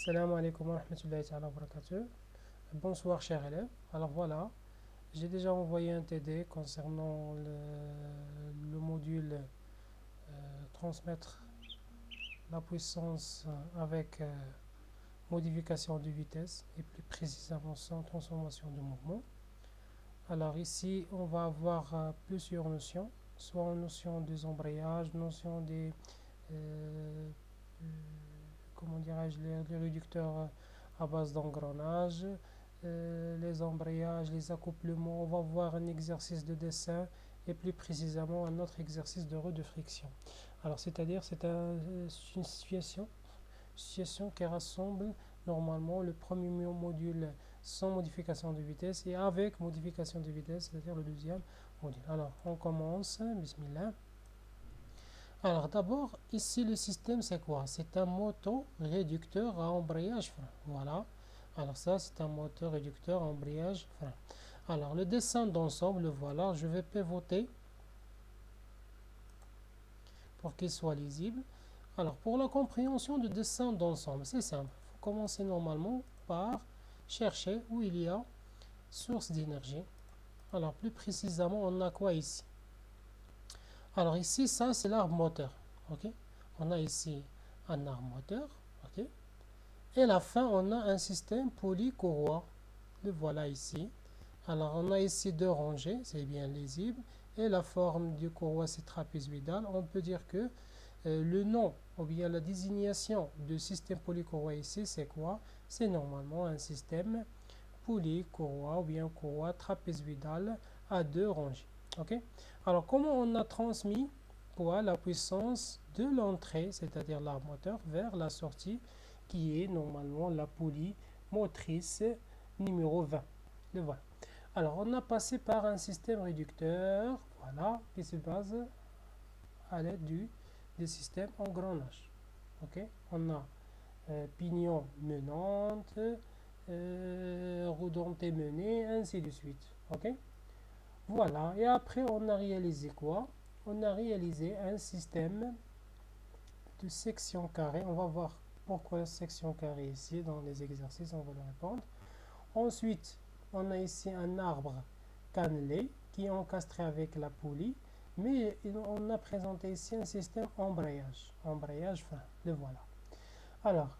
Salam alaikum wa rahmatullahi ta'ala wa barakatuh. Bonsoir chers élèves. Alors voilà, j'ai déjà envoyé un TD concernant le module transmettre la puissance avec modification de vitesse et plus précisément sans transformation de mouvement. Alors ici, on va avoir plusieurs notions, soit une notion des embrayages, notion des comment dirais-je, les réducteurs à base d'engrenage, les embrayages, les accouplements. On va voir un exercice de dessin et plus précisément un autre exercice de de friction. Alors, c'est-à-dire, une situation qui rassemble normalement le premier module sans modification de vitesse et avec modification de vitesse, c'est-à-dire le deuxième module. Alors, on commence. Bismillah. Alors d'abord, ici le système c'est quoi? C'est un moteur réducteur à embrayage frein. Voilà. Alors ça c'est un moteur réducteur à embrayage frein. Alors le dessin d'ensemble, voilà, je vais pivoter pour qu'il soit lisible. Alors pour la compréhension du dessin d'ensemble, c'est simple. Il faut commencer normalement par chercher où il y a source d'énergie. Alors plus précisément, on a quoi ici? Alors ici, ça c'est l'arbre moteur. Ok, on a ici un arbre moteur. Ok, et à la fin, on a un système polycourroie. Le voilà ici. Alors on a ici deux rangées, c'est bien lisible. Et la forme du courroie c'est trapézoïdal. On peut dire que le nom ou bien la désignation du système polycourroie ici, c'est quoi? C'est normalement un système polycourroie ou bien courroie trapézoïdale à deux rangées. Ok, alors comment on a transmis quoi, la puissance de l'entrée, c'est-à-dire l'arbre moteur, vers la sortie qui est normalement la poulie motrice numéro 20. Le voilà. Alors on a passé par un système réducteur, voilà, qui se base à l'aide du système engrenage. Ok, on a pignon menante, redonté mené, ainsi de suite. Ok, voilà, et après on a réalisé quoi? On a réalisé un système de section carrée. On va voir pourquoi section carrée ici dans les exercices, on va le répondre. Ensuite, on a ici un arbre cannelé qui est encastré avec la poulie, mais on a présenté ici un système embrayage fin, le voilà. Alors,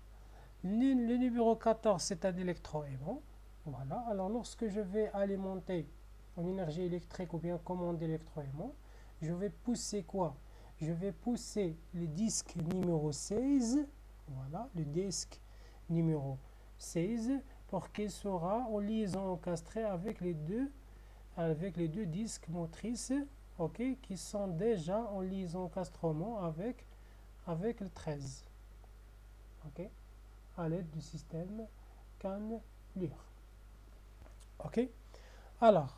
le numéro 14, c'est un électroaimant. Voilà, alors lorsque je vais alimenter en énergie électrique ou bien commander l'électroaimant, je vais pousser quoi? Je vais pousser le disque numéro 16, voilà, le disque numéro 16, pour qu'il sera en liaison encastrée avec les deux disques motrices, ok, qui sont déjà en liaison encastrement avec le 13, ok, à l'aide du système cannelure. Ok, alors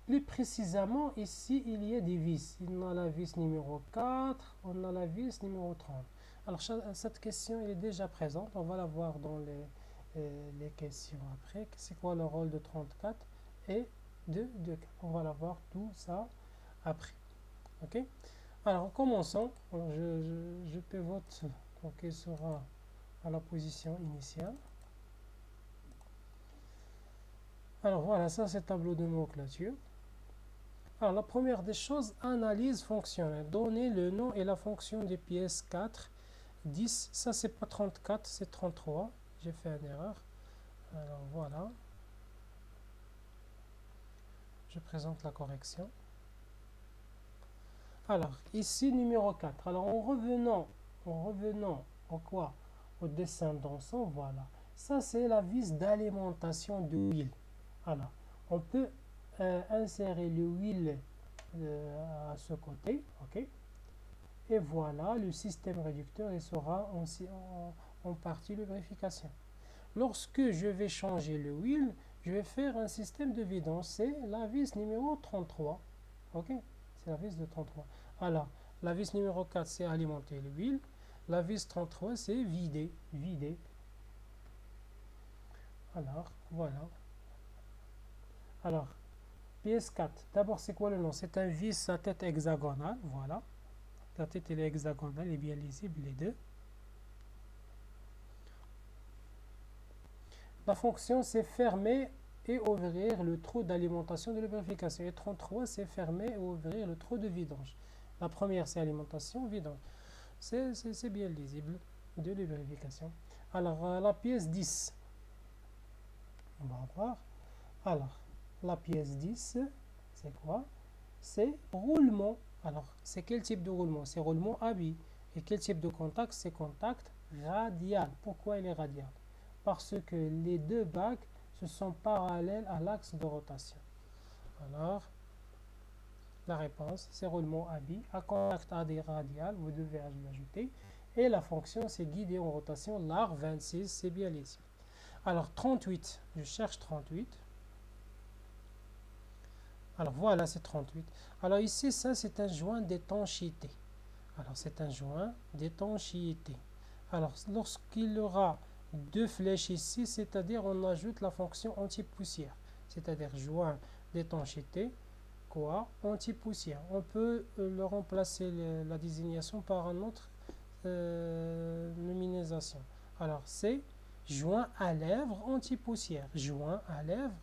plus précisément, ici, il y a des vis. On a la vis numéro 4, on a la vis numéro 30. Alors, cette question est déjà présente. On va la voir dans les questions après. C'est quoi le rôle de 34 et de 4? On va la voir tout ça après. Ok? Alors, commençons. Je pivote pour qu'il sera à la position initiale. Alors, voilà, ça c'est tableau de nomenclature. Alors, la première des choses, analyse fonctionnelle. Donner le nom et la fonction des pièces 4, 10. Ça, c'est pas 34, c'est 33. J'ai fait une erreur. Alors, voilà. Je présente la correction. Alors, ici, numéro 4. Alors, en revenant au quoi? Au dessin d'ensemble, voilà. Ça, c'est la vis d'alimentation de huile. Alors, on peut insérer le huile à ce côté, ok, et voilà, le système réducteur il sera en partie lubrification. Lorsque je vais changer le huile, je vais faire un système de vidange, c'est la vis numéro 33, ok, c'est la vis de 33. Alors la vis numéro 4 c'est alimenter l'huile, la vis 33 c'est vider. Alors voilà. Alors pièce 4, d'abord c'est quoi le nom? C'est un vis à tête hexagonale, voilà. La tête elle est hexagonale, elle est bien lisible les deux. La fonction, c'est fermer et ouvrir le trou d'alimentation de lubrification. Et 33, c'est fermer et ouvrir le trou de vidange. La première, c'est alimentation, vidange. C'est bien lisible de lubrification. Alors, la pièce 10. On va voir. Alors, la pièce 10, c'est quoi? C'est roulement. Alors, c'est quel type de roulement? C'est roulement habit. Et quel type de contact? C'est contact radial. Pourquoi il est radial? Parce que les deux bacs se sont parallèles à l'axe de rotation. Alors, la réponse, c'est roulement habit à contact radial. Vous devez l'ajouter. Et la fonction, c'est guidé en rotation. L'art 26, c'est bien ici. Alors, 38. Je cherche 38. Alors, voilà, c'est 38. Alors, ici, ça, c'est un joint d'étanchéité. Alors, c'est un joint d'étanchéité. Alors, lorsqu'il y aura deux flèches ici, c'est-à-dire on ajoute la fonction anti-poussière. C'est-à-dire joint d'étanchéité, quoi? Anti-poussière. On peut le remplacer la désignation par une autre nominalisation. Alors, c'est joint à lèvres anti-poussière. Joint à lèvres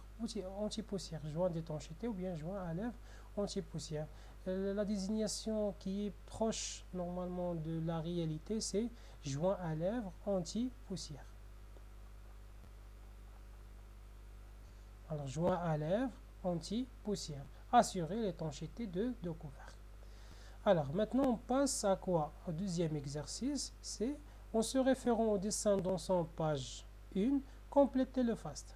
anti-poussière. Joint d'étanchéité ou bien joint à lèvres anti-poussière. La désignation qui est proche normalement de la réalité, c'est joint à lèvres anti-poussière. Alors, joint à lèvres anti-poussière. Assurer l'étanchéité de couvercle. Alors, maintenant, on passe à quoi? Au deuxième exercice, c'est en se référant au dessin d'ensemble page 1, compléter le FAST.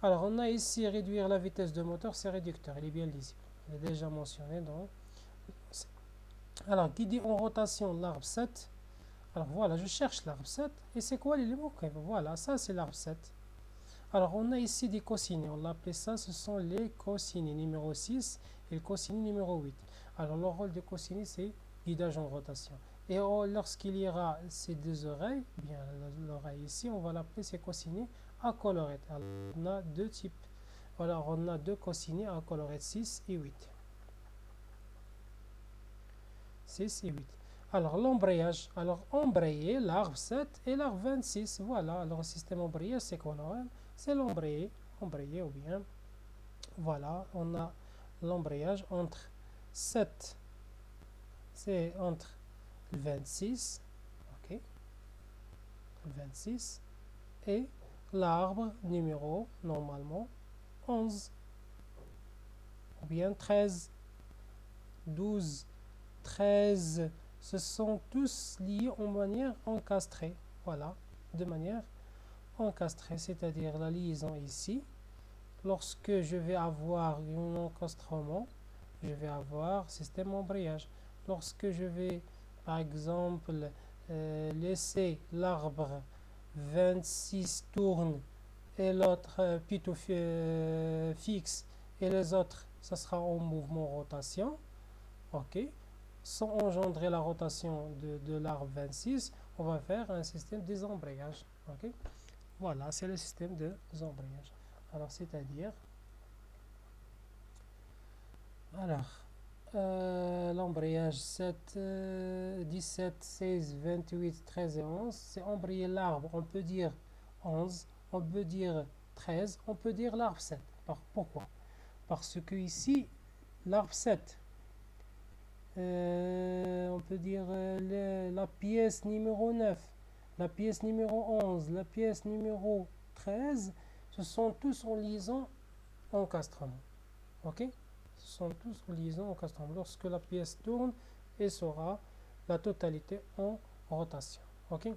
Alors, on a ici réduire la vitesse de moteur, c'est réducteur, il est bien lisible. Il est déjà mentionné dans... Alors, guider en rotation l'arbre 7. Alors, voilà, je cherche l'arbre 7. Et c'est quoi l'élément? Voilà, ça, c'est l'arbre 7. Alors, on a ici des cosinus. On l'a appelé ça, ce sont les cosinus numéro 6 et le cosinus numéro 8. Alors, le rôle des cosinus, c'est guidage en rotation. Et lorsqu'il y aura ces deux oreilles, bien l'oreille ici, on va l'appeler ces cosinus à colorette. Alors, on a deux types. Alors, on a deux cosinus à colorette 6 et 8. 6 et 8. Alors, l'embrayage. Alors, embrayer l'arbre 7 et l'arbre 26. Voilà. Alors, le système embrayage, c'est quoi? C'est l'embrayer. Embrayer ou bien. Voilà. On a l'embrayage entre 7. C'est entre le 26. OK. Le 26. Et l'arbre numéro, normalement, 11. Ou bien 13. 12. 13, ce sont tous liés en manière encastrée. Voilà, de manière encastrée, c'est-à-dire la liaison ici. Lorsque je vais avoir un encastrement, je vais avoir système embrayage. Lorsque je vais, par exemple, laisser l'arbre 26 tourne et l'autre plutôt fixe et les autres, ça sera en mouvement rotation. OK. Sans engendrer la rotation de l'arbre 26, on va faire un système de désembrayage. Okay? Voilà, c'est le système de désembrayage. Alors, c'est-à-dire, l'embrayage 7, 17, 16, 28, 13 et 11, c'est embrayer l'arbre. On peut dire 11, on peut dire 13, on peut dire l'arbre 7. Pourquoi? Parce que ici, l'arbre 7, on peut dire la pièce numéro 9, la pièce numéro 11, la pièce numéro 13, ce sont tous en liaison encastrement. OK? Ce sont tous en liaison encastrement. Lorsque la pièce tourne, elle sera la totalité en rotation. OK?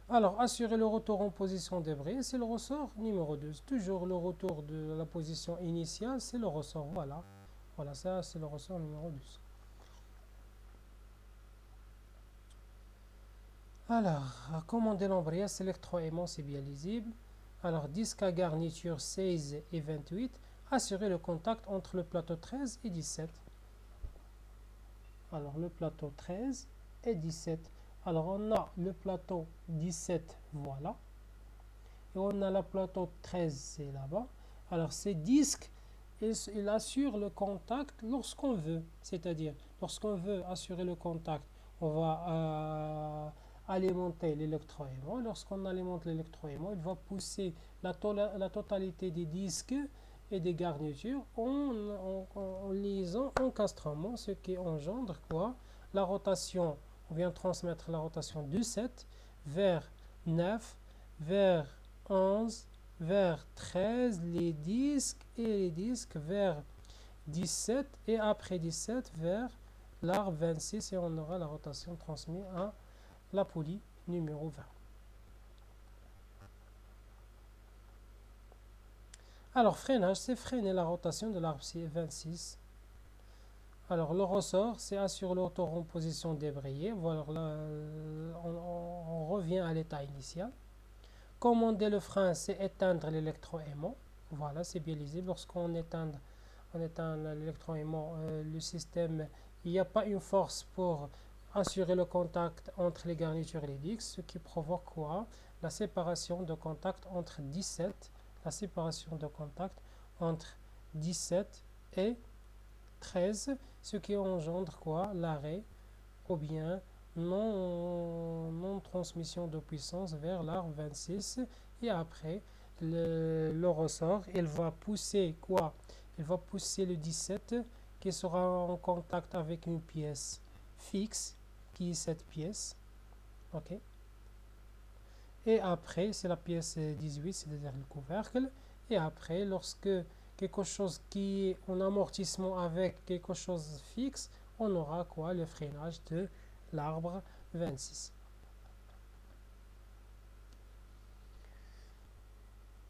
Alors, assurer le retour en position débrayée, c'est le ressort numéro 2. Toujours le retour de la position initiale, c'est le ressort. Voilà. Voilà, ça, c'est le ressort numéro 2. Alors, commander l'embrayage, électroaimant, c'est bien lisible. Alors, disque à garniture 16 et 28. Assurer le contact entre le plateau 13 et 17. Alors, le plateau 13 et 17. Alors, on a le plateau 17, voilà. Et on a le plateau 13, c'est là-bas. Alors, ces disques, il assure le contact lorsqu'on veut. C'est-à-dire, lorsqu'on veut assurer le contact on va alimenter l'électroaimant. Lorsqu'on alimente l'électroaimant, il va pousser la totalité des disques et des garnitures en liaison, encastrement, ce qui engendre quoi? La rotation, on vient transmettre la rotation de 7 vers 9, vers 11, vers 13, les disques vers 17 et après 17 vers l'arbre 26 et on aura la rotation transmise à la poulie numéro 20. Alors, freinage, c'est freiner la rotation de l'arbre 26. Alors, le ressort, c'est assurer l'auto-remposition débrayée. Voilà, là, on revient à l'état initial. Commander le frein, c'est éteindre l'électroaimant. Voilà, c'est bien lisible. Lorsqu'on éteint l'électroaimant, le système, il n'y a pas une force pour assurer le contact entre les garnitures et les disques, ce qui provoque quoi? La séparation de contact entre 17 et 13, ce qui engendre quoi? L'arrêt ou bien non transmission de puissance vers l'arbre 26 et après le ressort, il va pousser quoi? Il va pousser le 17 qui sera en contact avec une pièce fixe qui est cette pièce, ok? Et après, c'est la pièce 18, c'est-à-dire le couvercle. Et après, lorsque quelque chose qui est en amortissement avec quelque chose fixe, on aura quoi? Le freinage de l'arbre 26.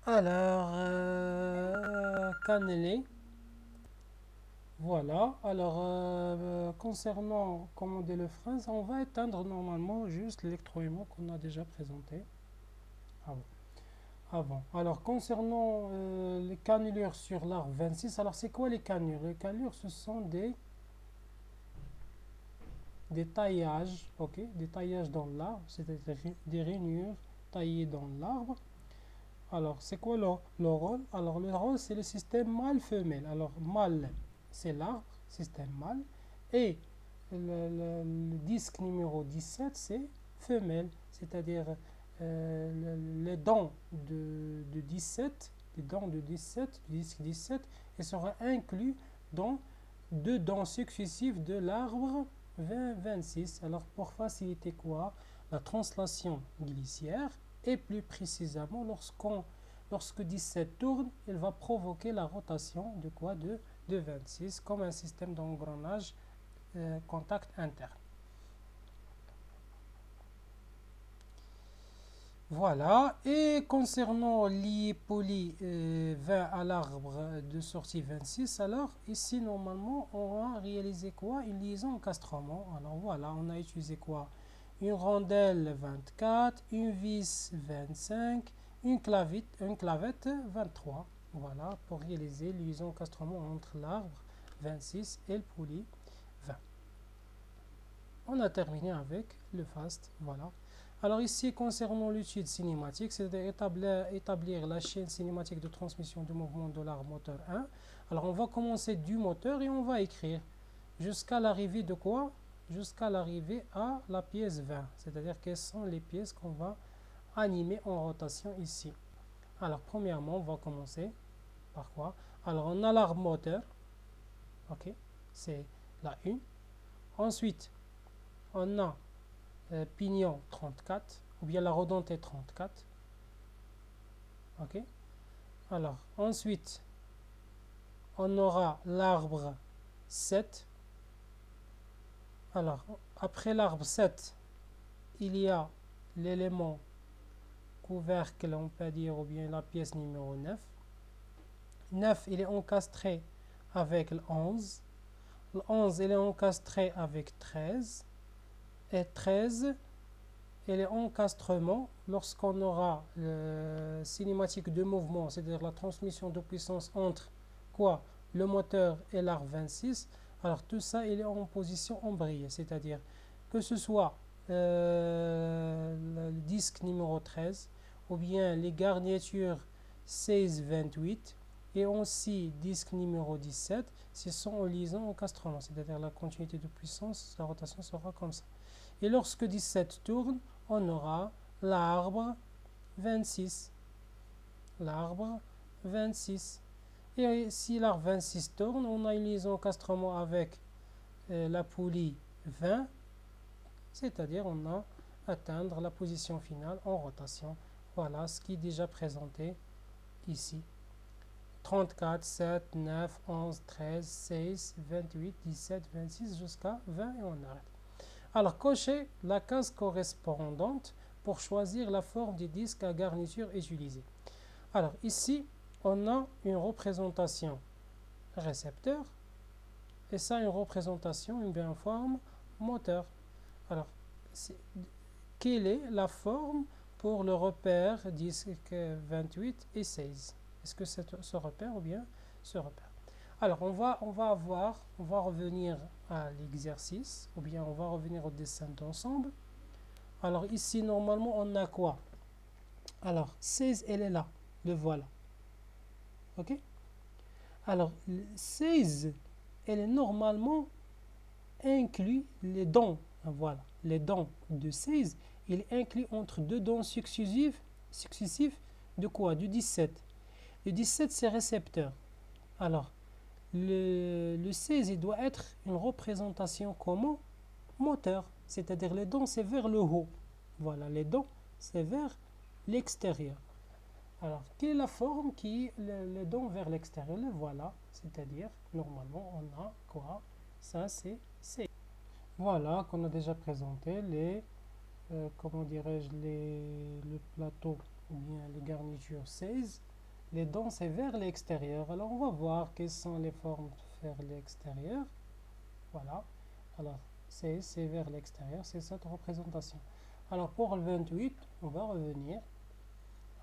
Alors, cannelé. Voilà. Alors, concernant commander le frein, on va éteindre normalement juste l'électroaimant qu'on a déjà présenté avant. Alors, concernant les cannelures sur l'arbre 26, alors c'est quoi les cannelures? Les cannelures, ce sont des taillages, ok, des taillages dans l'arbre, c'est-à-dire des rainures taillées dans l'arbre. Alors, c'est quoi le rôle? Alors, le rôle, c'est le système mâle-femelle. Alors, mâle, c'est l'arbre, système mâle, et le disque numéro 17, c'est femelle, c'est-à-dire les dents de 17, les dents de 17, du disque 17, et sera inclus dans deux dents successives de l'arbre 26. Alors, pour faciliter quoi? La translation glissière, et plus précisément, lorsque 17 tourne, il va provoquer la rotation de quoi? De 26, comme un système d'engrenage contact interne. Voilà, et concernant l'hypolie 20 à l'arbre de sortie 26, alors ici normalement on va réaliser quoi? Une liaison encastrement. Alors voilà, on a utilisé quoi? Une rondelle 24, une vis 25, une clavette 23. Voilà, pour réaliser la liaison encastrement entre l'arbre 26 et le poulie 20. On a terminé avec le FAST, voilà. Alors ici, concernant l'étude cinématique, c'est d'établir la chaîne cinématique de transmission du mouvement de l'arbre moteur 1. Alors on va commencer du moteur et on va écrire jusqu'à l'arrivée de quoi? Jusqu'à l'arrivée à la pièce 20, c'est-à-dire quelles sont les pièces qu'on va animer en rotation ici. Alors premièrement, on va commencer par quoi? Alors on a l'arbre moteur, ok, c'est la 1. Ensuite, on a pignon 34 ou bien la redentée 34, ok. Alors ensuite on aura l'arbre 7. Alors après l'arbre 7 il y a l'élément couvercle, on peut dire, ou bien la pièce numéro 9. 9 il est encastré avec le 11. Le 11 il est encastré avec 13. Et 13 et les encastrements, lorsqu'on aura le cinématique de mouvement, c'est-à-dire la transmission de puissance entre quoi? Le moteur et l'arbre 26, alors tout ça il est en position embrayée, c'est-à-dire que ce soit le disque numéro 13 ou bien les garnitures 16-28, et aussi disque numéro 17, ce sont en liaison encastrement, c'est-à-dire la continuité de puissance, la rotation sera comme ça. Et lorsque 17 tourne, on aura l'arbre 26. L'arbre 26. Et si l'arbre 26 tourne, on a une liaison encastrement avec la poulie 20, c'est-à-dire on a atteindre la position finale en rotation. Voilà ce qui est déjà présenté ici. 34, 7, 9, 11, 13, 16, 28, 17, 26 jusqu'à 20 et on arrête. Alors cochez la case correspondante pour choisir la forme du disque à garniture utilisée. Alors ici, on a une représentation récepteur et ça une représentation, une bien forme moteur. Alors, quelle est la forme pour le repère disque 28 et 16? Est-ce que c'est ce repère ou bien ce repère? Alors, on va revenir à l'exercice ou bien on va revenir au dessin d'ensemble. Alors ici, normalement, on a quoi? Alors, 16, elle est là. Le voilà. OK? Alors, 16, elle est normalement inclus les dents. Voilà. Les dents de 16, il inclut entre deux dents successifs de quoi? Du 17. Le 17, c'est récepteur. Alors, le 16, il doit être une représentation comment? Moteur. C'est-à-dire les dents, c'est vers le haut. Voilà, les dents, c'est vers l'extérieur. Alors, quelle est la forme qui est les dents vers l'extérieur? Le voilà. C'est-à-dire, normalement, on a quoi? Ça, c'est 16. Voilà, qu'on a déjà présenté les, comment dirais-je, le plateau ou bien les garnitures 16. Les dents, c'est vers l'extérieur. Alors, on va voir quelles sont les formes vers l'extérieur. Voilà. Alors, c'est vers l'extérieur, c'est cette représentation. Alors, pour le 28, on va revenir.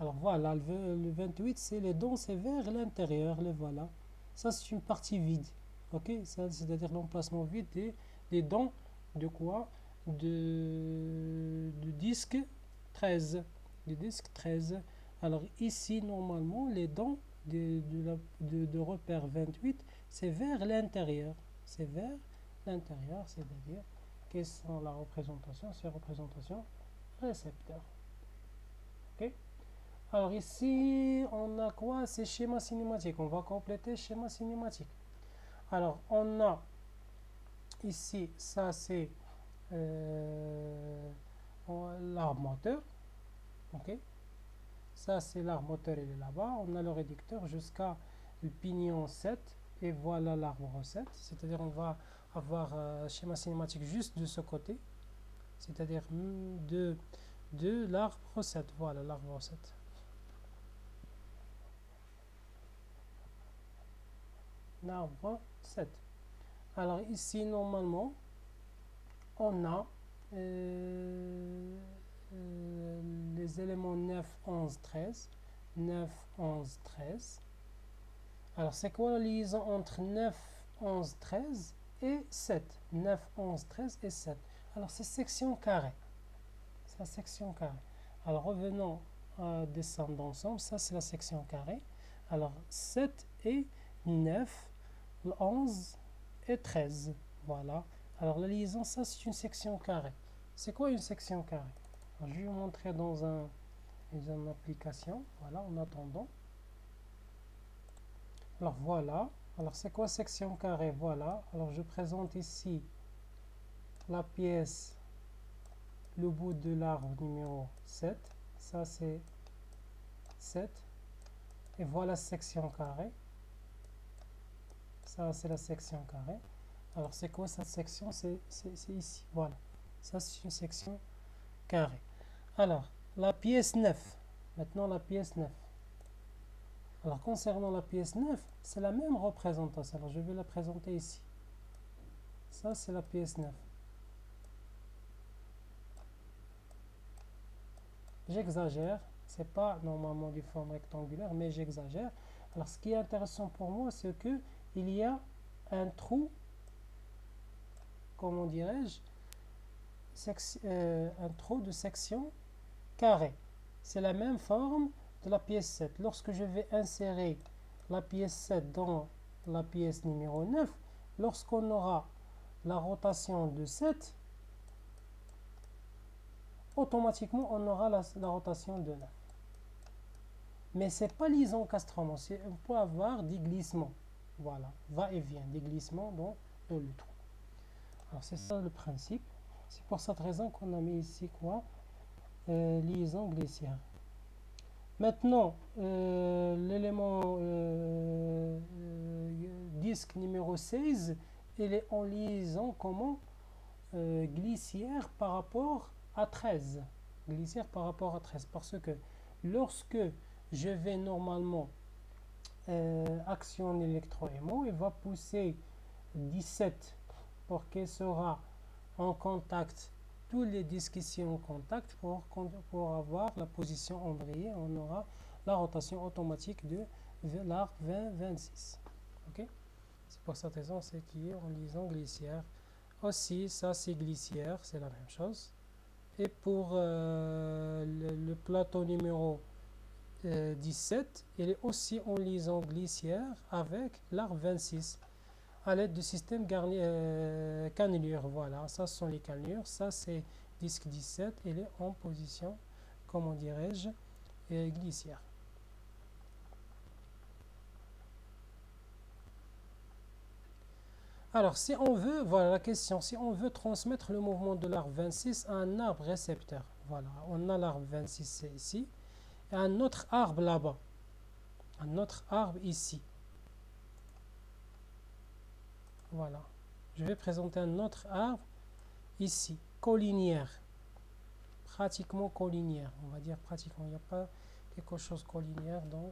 Alors, voilà, le 28, c'est les dents, c'est vers l'intérieur. Les voilà. Ça, c'est une partie vide. OK? Ça, c'est-à-dire l'emplacement vide des dents de quoi? De disque 13. Du disque 13. Alors ici, normalement, les dents de repère 28, c'est vers l'intérieur. C'est vers l'intérieur, c'est-à-dire quelles sont la représentation? C'est représentation récepteur. OK? Alors ici, on a quoi? C'est schéma cinématique. On va compléter schéma cinématique. Alors, on a ici, ça c'est l'arbre moteur. OK? Ça c'est l'arbre moteur, il est là-bas. On a le réducteur jusqu'à le pignon 7. Et voilà l'arbre 7. C'est-à-dire on va avoir schéma cinématique juste de ce côté. C'est-à-dire de l'arbre 7. Voilà l'arbre 7. L'arbre 7. Alors ici, normalement, on a les éléments 9, 11, 13. 9, 11, 13. Alors, c'est quoi la liaison entre 9, 11, 13 et 7? 9, 11, 13 et 7. Alors, c'est section carrée. C'est la section carrée. Alors, revenons à dessin d'ensemble. Ça, c'est la section carrée. Alors, 7 et 9, 11 et 13. Voilà. Alors, la liaison, ça, c'est une section carrée. C'est quoi une section carrée? Alors, je vais vous montrer dans une application. Voilà, en attendant. Alors, voilà. Alors, c'est quoi section carrée? Voilà. Alors, je présente ici la pièce, le bout de l'arbre numéro 7. Ça, c'est 7. Et voilà section carrée. Ça, c'est la section carrée. Alors, c'est quoi cette section? C'est ici. Voilà. Ça, c'est une section carrée. Alors, la pièce 9. Maintenant, la pièce 9. Alors, concernant la pièce 9, c'est la même représentation. Alors, je vais la présenter ici. Ça, c'est la pièce 9. J'exagère. C'est pas normalement du forme rectangulaire, mais j'exagère. Alors, ce qui est intéressant pour moi, c'est que il y a un trou, comment dirais-je, un trou de section carré. C'est la même forme de la pièce 7. Lorsque je vais insérer la pièce 7 dans la pièce numéro 9, lorsqu'on aura la rotation de 7, automatiquement on aura la rotation de 9. Mais ce n'est pas l'isencastrement, on peut avoir des glissements. Voilà, va-et-vient, des glissements dans le trou. Alors c'est ça le principe. C'est pour cette raison qu'on a mis ici quoi, liaison glissière. Maintenant, l'élément disque numéro 16, il est en liaison comment, glissière par rapport à 13. Glissière par rapport à 13. Parce que lorsque je vais normalement actionner l'électroaimant, il va pousser 17 pour qu'il sera en contact, tous les disques ici en contact pour avoir la position embrayée. On aura la rotation automatique de l'arc 20-26. Ok, c'est pour cette raison c'est qui est en liaison glissière. Aussi ça c'est glissière, c'est la même chose. Et pour le plateau numéro 17, il est aussi en liaison glissière avec l'arc 26 à l'aide du système cannelure. Voilà, ça sont les cannelures. Ça c'est disque 17, il est en position, comment dirais-je, glissière. Alors si on veut, voilà la question, si on veut transmettre le mouvement de l'arc 26 à un arbre récepteur, voilà, on a l'arbre 26 ici, et un autre arbre là-bas, un autre arbre ici. Voilà, je vais présenter un autre arbre ici, collinière, pratiquement collinière, on va dire pratiquement, il n'y a pas quelque chose collinière dans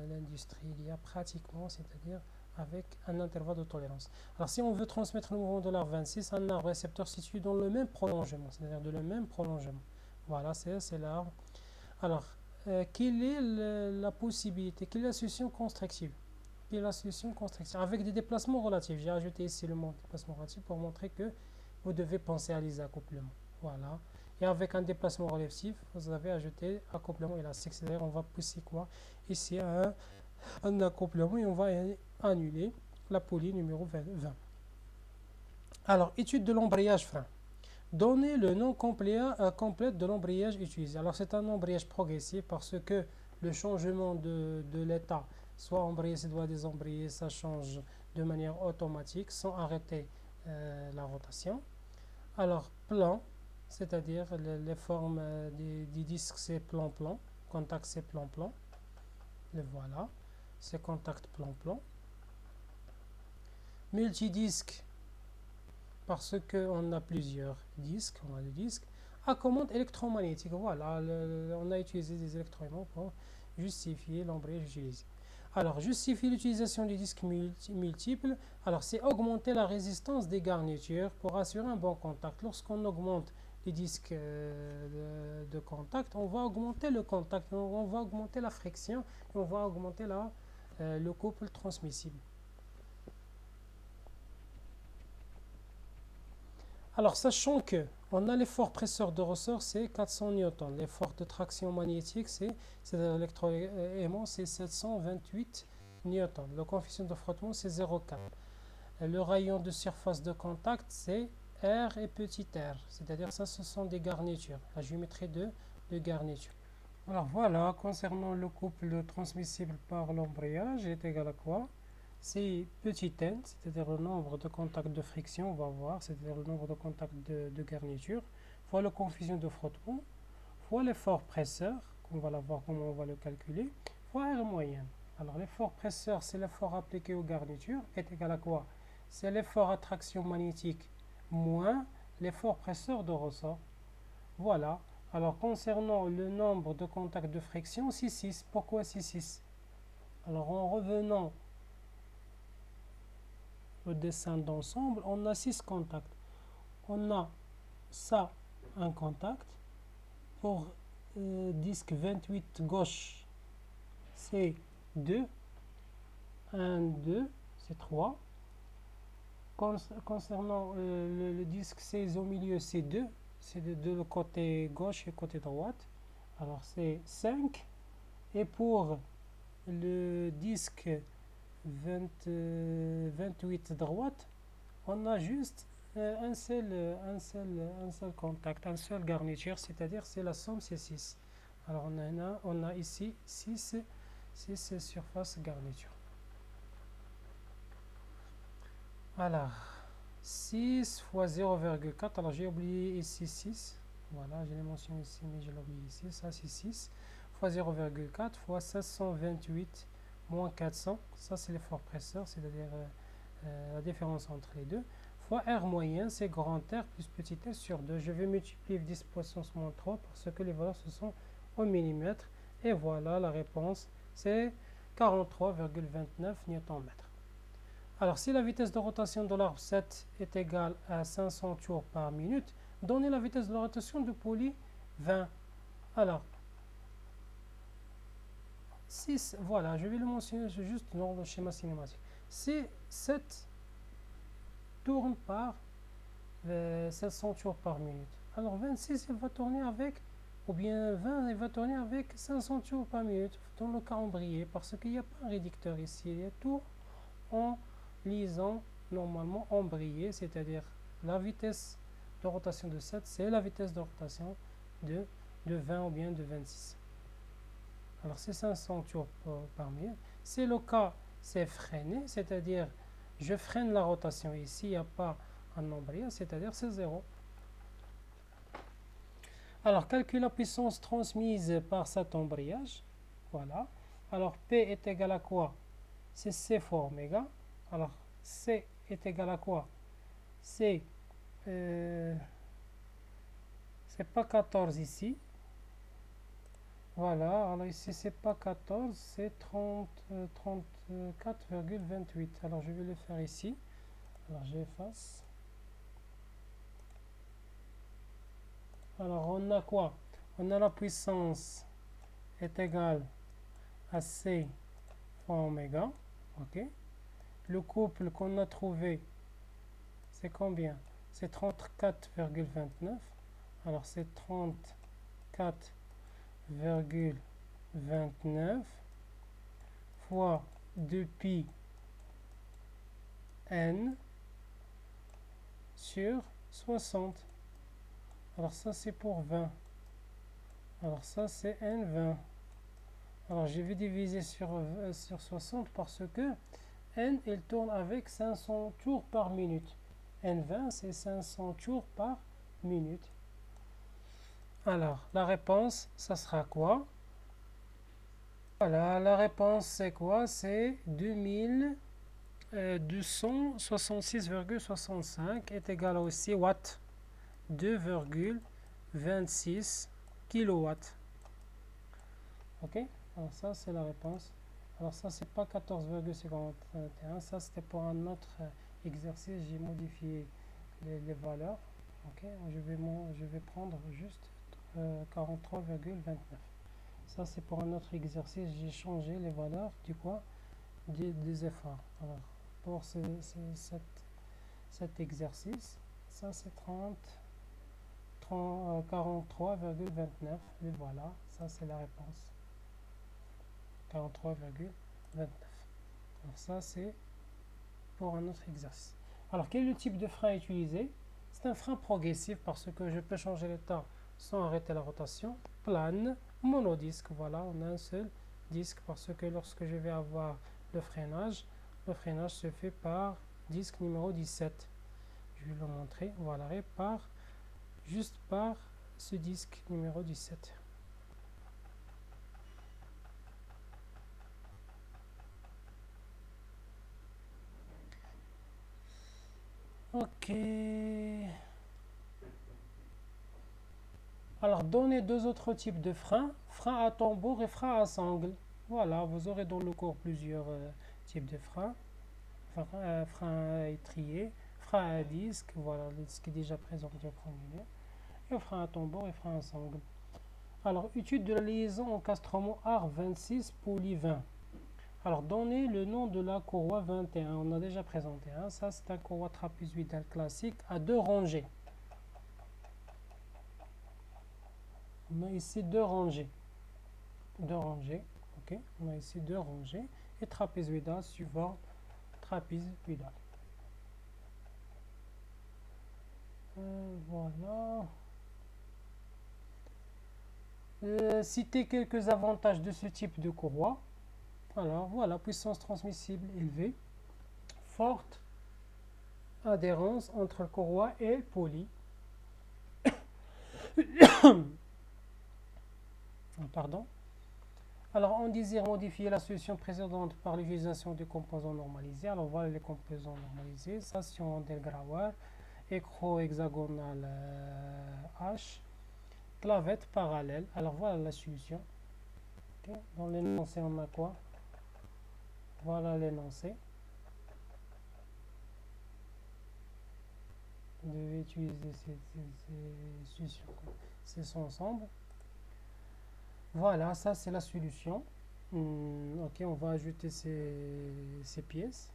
l'industrie, il y a pratiquement, c'est-à-dire avec un intervalle de tolérance. Alors si on veut transmettre le mouvement de l'arc 26 à un arbre récepteur situé dans le même prolongement, c'est-à-dire de le même prolongement, voilà, c'est l'arbre. Alors, quelle est la possibilité, quelle est la solution constructive? Et la solution constructive avec des déplacements relatifs. J'ai ajouté ici le mot déplacement relatif pour montrer que vous devez penser à les accouplements. Voilà. Et avec un déplacement relatif, vous avez ajouté accouplement élastique. C'est-à-dire on va pousser quoi ici à un accouplement et on va annuler la poulie numéro 20. Alors, étude de l'embrayage frein. Donnez le nom complet de l'embrayage utilisé. Alors, c'est un embrayage progressif parce que le changement de l'état, soit embrayé, soit désembrayé, ça change de manière automatique sans arrêter la rotation. Alors, plan, c'est-à-dire les formes des disques, c'est plan-plan. Contact, c'est plan-plan. Le voilà, c'est contact plan-plan. Multidisque, parce qu'on a plusieurs disques, on a des disques. À commande électromagnétique, voilà, on a utilisé des électroaimants pour justifier l'embrayage utilisé. Alors, justifier l'utilisation du disque multiple, alors c'est augmenter la résistance des garnitures pour assurer un bon contact. Lorsqu'on augmente les disques de contact, on va augmenter le contact, on va augmenter la friction, et on va augmenter le couple transmissible. Alors, sachant que on a l'effort presseur de ressort, c'est 400 newtons. L'effort de traction magnétique, c'est-à-dire l'électroaimant, c'est 728 newtons. Le coefficient de frottement, c'est 0,4. Le rayon de surface de contact, c'est R et petit r. C'est-à-dire ça, ce sont des garnitures. La géométrie de garniture. Alors voilà, concernant le couple transmissible par l'embrayage, il est égal à quoi? C'est petit n, c'est-à-dire le nombre de contacts de friction, on va voir, c'est-à-dire le nombre de contacts de garniture, fois le coefficient de frottement, fois l'effort presseur, qu'on va voir comment on va le calculer, fois R moyenne. Alors l'effort presseur, c'est l'effort appliqué aux garnitures, est égal à quoi? C'est l'effort attraction magnétique moins l'effort presseur de ressort. Voilà. Alors concernant le nombre de contacts de friction, c'est 6. Pourquoi c'est 6? Alors en revenant au dessin d'ensemble, on a 6 contacts. On a ça, un contact. Pour disque 28 gauche, c'est 2. 1, 2, c'est 3. Concernant le disque 16 au milieu, c'est 2. C'est de le côté gauche et côté droite. Alors c'est 5. Et pour le disque 28 droite, on a juste un seul contact, un seul garniture, c'est-à-dire c'est la somme, c'est 6. Alors on a ici 6 surfaces garniture. Alors, 6 fois 0,4, alors j'ai oublié ici 6. Voilà, je l'ai mentionné ici, mais je l'ai oublié ici. Ça, c'est 6 fois 0,4 fois 728 moins 400. Ça, c'est l'effort presseur, c'est-à-dire la différence entre les deux. Fois R moyen, c'est grand R plus petit r sur 2. Je vais multiplier 10 puissance moins 3 parce que les valeurs se sont en millimètres. Et voilà, la réponse, c'est 43,29 Nm. Alors, si la vitesse de rotation de l'arbre 7 est égale à 500 tours par minute, donnez la vitesse de rotation du poli 20. Alors, 6, voilà, je vais le mentionner juste dans le schéma cinématique. Si 7 tourne par 700 tours par minute, alors 26, il va tourner avec, ou bien 20, il va tourner avec 500 tours par minute dans le calendrier, parce qu'il n'y a pas un réducteur ici, il y a tout en lisant normalement embrayé, c'est-à-dire la vitesse de rotation de 7, c'est la vitesse de rotation de 20 ou bien de 26. Alors c'est 500 tours par minute. Si le cas c'est freiné, c'est-à-dire je freine la rotation ici, il n'y a pas un embrayage, c'est-à-dire c'est 0. Alors calcule la puissance transmise par cet embrayage. Voilà. Alors P est égal à quoi? C'est C fois oméga. Alors, C est égal à quoi? C'est pas 14 ici. Voilà, alors ici c'est pas 14, c'est 34,28. Alors je vais le faire ici. Alors j'efface. Alors on a quoi? On a la puissance est égale à C fois oméga. Ok. Le couple qu'on a trouvé, c'est combien? C'est 34,29. Alors c'est 34,29 fois 2pi n sur 60. Alors ça c'est pour 20. Alors ça c'est n20. Alors je vais diviser sur 60 parce que n il tourne avec 500 tours par minute. n20 c'est 500 tours par minute. Alors la réponse ça sera quoi? Voilà, la réponse c'est quoi? C'est 2266,65 est égal aussi watts, 2,26 kilowatts. Ok, alors ça c'est la réponse. Alors ça c'est pas 14,51, ça c'était pour un autre exercice, j'ai modifié les valeurs. Ok, je vais prendre juste 43,29. Ça c'est pour un autre exercice, j'ai changé les valeurs du quoi des efforts. Alors pour cet exercice, ça c'est 43,29 et voilà, ça c'est la réponse. 43,29. Alors ça c'est pour un autre exercice. Alors quel est le type de frein utilisé? C'est un frein progressif parce que je peux changer l'état sans arrêter la rotation. Plane, monodisque, voilà, on a un seul disque parce que lorsque je vais avoir le freinage se fait par disque numéro 17. Je vais le montrer, voilà, et juste par ce disque numéro 17. Ok. Alors, donnez deux autres types de freins, frein à tambour et frein à sangle. Voilà, vous aurez dans le cours plusieurs types de freins. Frein à étrier, frein à disque, voilà, ce qui est déjà présenté au premier. Et frein à tambour et frein à sangle. Alors, étude de la liaison encastrement AR26 poly 20. Alors, donnez le nom de la courroie 21. On a déjà présenté. Hein. Ça, c'est un courroie trapézoïdale classique à deux rangées. On a ici deux rangées. Ok. Ok, on a ici 2 rangées. Et trapézoïdal suivant trapézoïdal. Voilà. Citer quelques avantages de ce type de courroie. Alors voilà, puissance transmissible élevée, forte adhérence entre courroie et poli. Pardon. Alors, on désire modifier la solution précédente par l'utilisation des composants normalisés. Alors, voilà les composants normalisés. Station Delgrauer, écrou hexagonal H, clavette parallèle. Alors, voilà la solution. Okay. Dans l'énoncé, on a quoi? Voilà l'énoncé. Vous devez utiliser ces solutions, ces ensemble. Voilà, ça c'est la solution. Ok, on va ajouter ces pièces.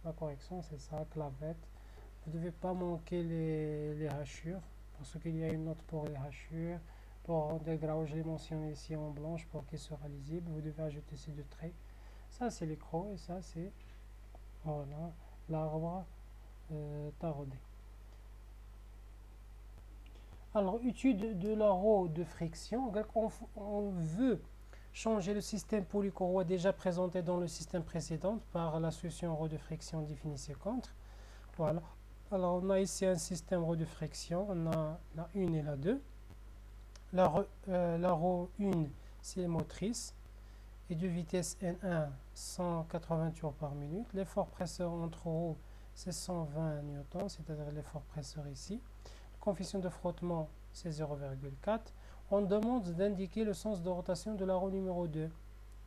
La correction, c'est ça, clavette. Vous ne devez pas manquer les hachures, parce qu'il y a une note pour les hachures. Pour des graves, je l'ai mentionné ici en blanche pour qu'il soit lisible. Vous devez ajouter ces 2 traits. Ça c'est l'écrou et ça c'est voilà l'arbre taraudé. Alors, étude de la roue de friction. On veut changer le système polycourroie déjà présenté dans le système précédent par la solution roue de friction définie ci-contre. Voilà. Alors, on a ici un système roue de friction. On a la 1 et la 2. La roue 1, c'est motrice et de vitesse N1, 180 tours par minute. L'effort presseur entre roues, c'est 120 newtons, c'est-à-dire l'effort presseur ici. Coefficient de frottement, c'est 0,4. On demande d'indiquer le sens de rotation de la roue numéro 2.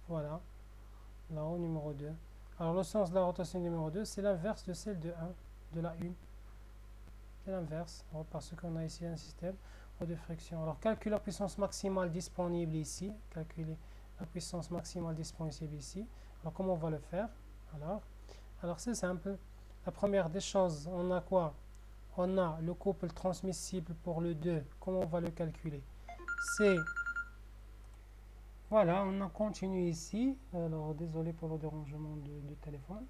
Voilà, la roue numéro 2. Alors, le sens de la rotation numéro 2, c'est l'inverse de celle de 1, de la 1. C'est l'inverse, parce qu'on a ici un système de friction. Alors, calculer la puissance maximale disponible ici. Calculer la puissance maximale disponible ici. Alors, comment on va le faire? Alors c'est simple. La première des choses, on a quoi? On a le couple transmissible pour le 2. Comment on va le calculer? C'est... Voilà, on a continue ici. Alors, désolé pour le dérangement de téléphone.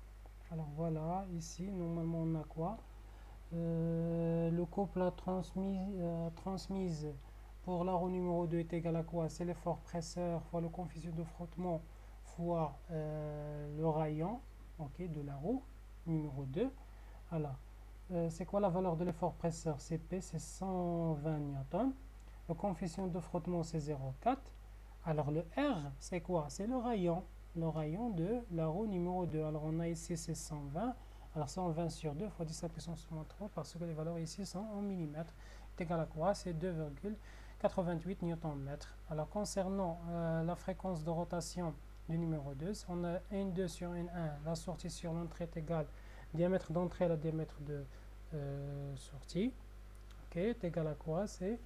Alors, voilà, ici, normalement, on a quoi? Le couple transmise pour la roue numéro 2 est égal à quoi? C'est l'effort presseur fois le coefficient de frottement fois le rayon, ok, de la roue numéro 2. Alors, c'est quoi la valeur de l'effort presseur? CP, c'est 120 newtons. Le coefficient de frottement, c'est 0,4. Alors, le R, c'est quoi? C'est le rayon de la roue numéro 2. Alors, on a ici, c'est 120. Alors, 120 sur 2 fois 10 à la puissance moins 3, parce que les valeurs ici sont en millimètres. C'est égal à quoi? C'est 2,88 Nm. Alors, concernant la fréquence de rotation du numéro 2, on a N2 sur N1, la sortie sur l'entrée est égale diamètre d'entrée à la diamètre de sortie. Ok, est égal à quoi? C'est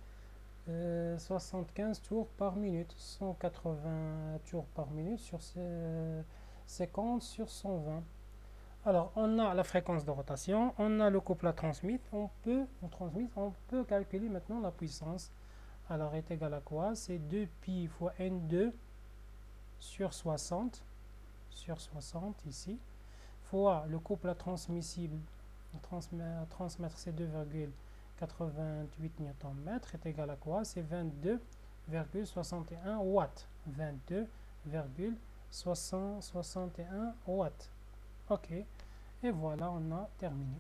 75 tours par minute, 180 tours par minute sur 50 sur 120. Alors, on a la fréquence de rotation, on a le couple à transmettre, on peut calculer maintenant la puissance. Alors, est égal à quoi? C'est 2pi fois N2 sur 60 ici, fois le couple à transmissible, transmettre c'est 2,88 Nm, est égal à quoi? C'est 22,61 watts. 22,61 watts. Ok, et voilà, on a terminé.